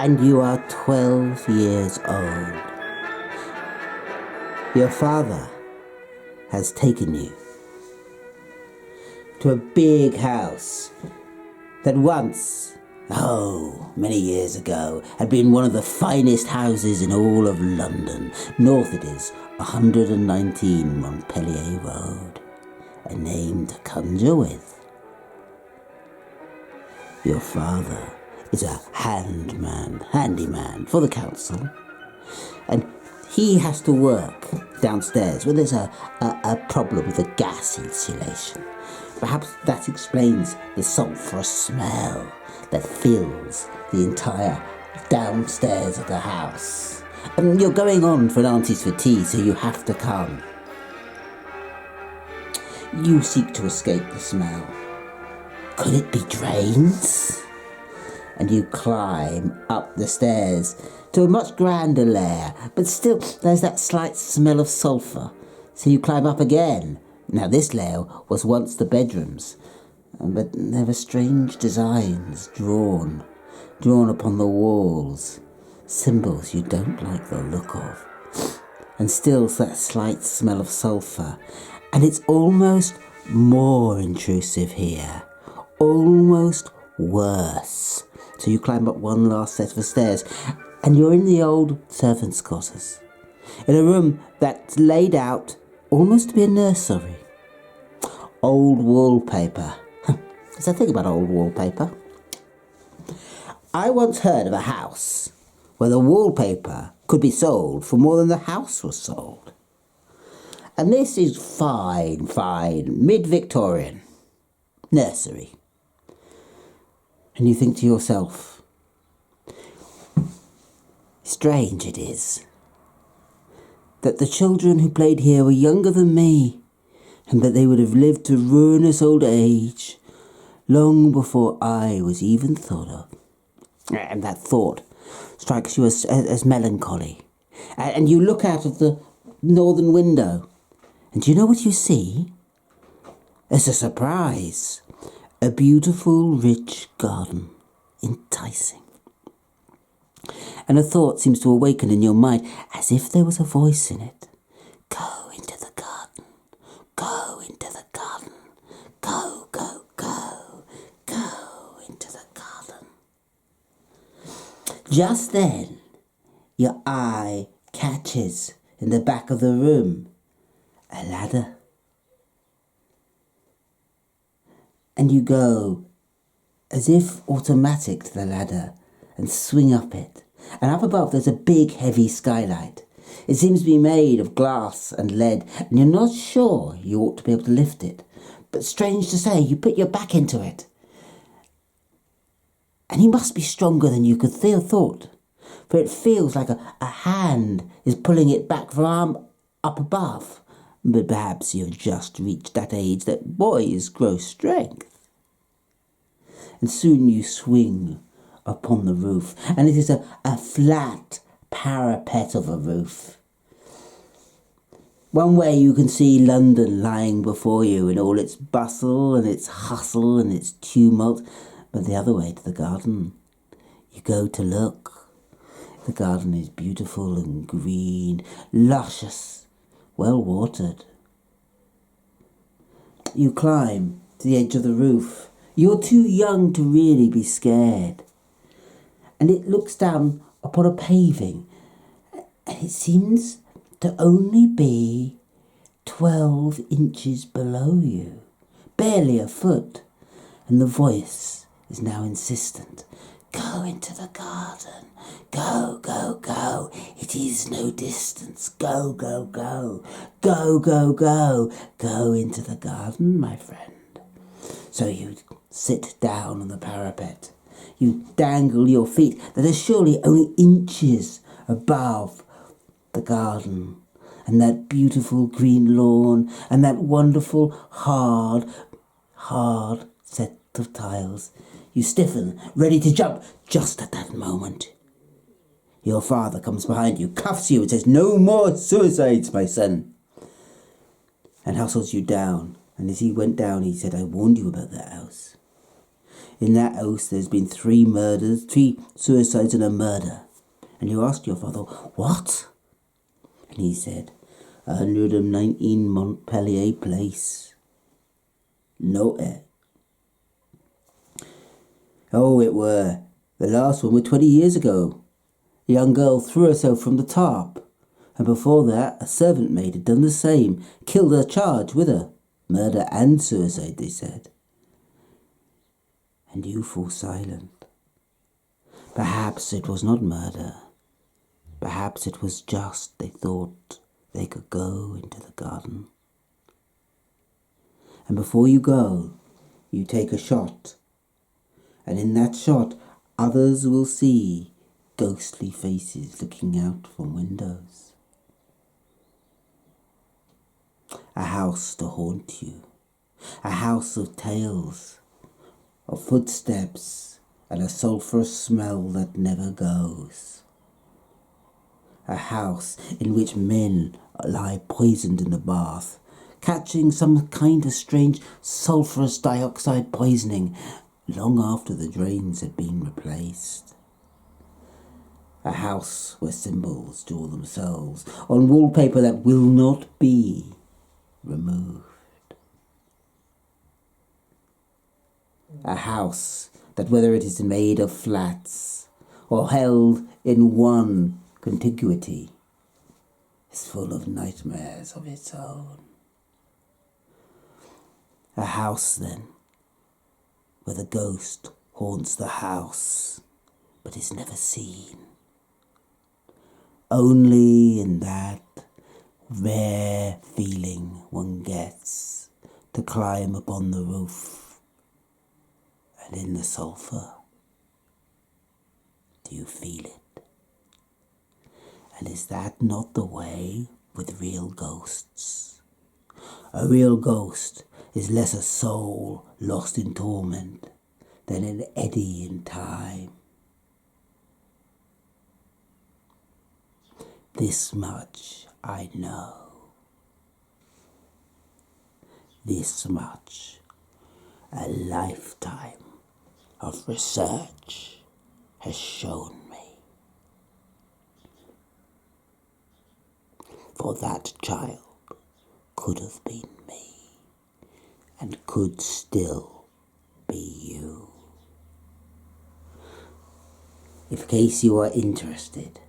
and you are 12 years old. Your father has taken you to a big house that once, many years ago, had been one of the finest houses in all of London. North it is, 119 Montpellier Road, a name to conjure with. Your father is a handyman for the council, and he has to work downstairs where there's a problem with the gas insulation. Perhaps that explains the sulphurous smell that fills the entire downstairs of the house. And you're going on for an auntie's for tea, so you have to come. You seek to escape the smell. Could it be drains? And you climb up the stairs to a much grander lair, but still there's that slight smell of sulphur, so you climb up again. Now this lair was once the bedrooms, but there were strange designs drawn upon the walls, symbols you don't like the look of, and still that slight smell of sulphur, and it's almost more intrusive here, almost worse. So you climb up one last set of stairs, and you're in the old servants' quarters, in a room that's laid out almost to be a nursery. Old wallpaper. There's a thing about old wallpaper. I once heard of a house where the wallpaper could be sold for more than the house was sold. And this is fine, mid-Victorian nursery. And you think to yourself, strange it is that the children who played here were younger than me, and that they would have lived to ruinous old age long before I was even thought of. And that thought strikes you as melancholy. And you look out of the northern window, and do you know what you see? It's a surprise. A beautiful, rich garden, enticing. And a thought seems to awaken in your mind, as if there was a voice in it. Go into the garden. Go into the garden. Go, go, go. Go into the garden. Just then, your eye catches in the back of the room a ladder. And you go, as if automatic, to the ladder and swing up it. And up above there's a big heavy skylight. It seems to be made of glass and lead, and you're not sure you ought to be able to lift it. But strange to say, you put your back into it. And you must be stronger than you could thought, for it feels like a hand is pulling it back from up above. But perhaps you've just reached that age that boys grow strength. And soon you swing upon the roof, and it is a flat parapet of a roof. One way you can see London lying before you in all its bustle and its hustle and its tumult, but the other way to the garden. You go to look. The garden is beautiful and green, luscious, well watered. You climb to the edge of the roof. You're too young to really be scared. And it looks down upon a paving, and it seems to only be 12 inches below you, barely a foot. And the voice is now insistent. Go into the garden. Go, go, go. It is no distance. Go, go, go. Go, go, go. Go into the garden, my friend. So you sit down on the parapet. You dangle your feet that are surely only inches above the garden, and that beautiful green lawn, and that wonderful hard set of tiles. You stiffen, ready to jump, just at that moment. Your father comes behind you, cuffs you, and says, "No more suicides, my son," and hustles you down. And as he went down, he said, "I warned you about that house. In that house there's been 3 murders, 3 suicides and a murder. And you asked your father, what? And he said, 119 Montpellier Place. Note it. Oh, it were. The last one was 20 years ago. A young girl threw herself from the top. And before that, a servant maid had done the same, killed her charge with her. Murder and suicide, they said. And you fall silent. Perhaps it was not murder. Perhaps it was just they thought they could go into the garden. And before you go, you take a shot. And in that shot, others will see ghostly faces looking out from windows. A house to haunt you. A house of tales, of footsteps, and a sulphurous smell that never goes. A house in which men lie poisoned in the bath, catching some kind of strange sulphurous dioxide poisoning long after the drains had been replaced. A house where symbols draw themselves on wallpaper that will not be removed. A house that, whether it is made of flats or held in one contiguity, is full of nightmares of its own. A house, then, where the ghost haunts the house but is never seen. Only in that rare feeling one gets to climb upon the roof, and in the sulphur, do you feel it? And is that not the way with real ghosts? A real ghost is less a soul lost in torment than an eddy in time. This much I know. This much a lifetime of research has shown me. For that child could have been me, and could still be you. In case you are interested,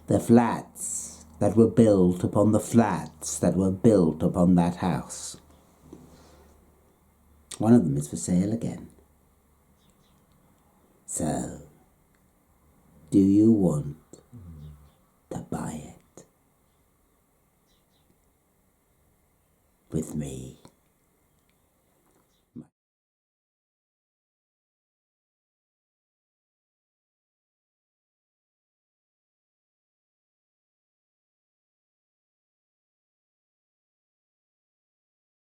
the flats that were built upon the flats that were built upon that house, one of them is for sale again. So, do you want to buy it with me?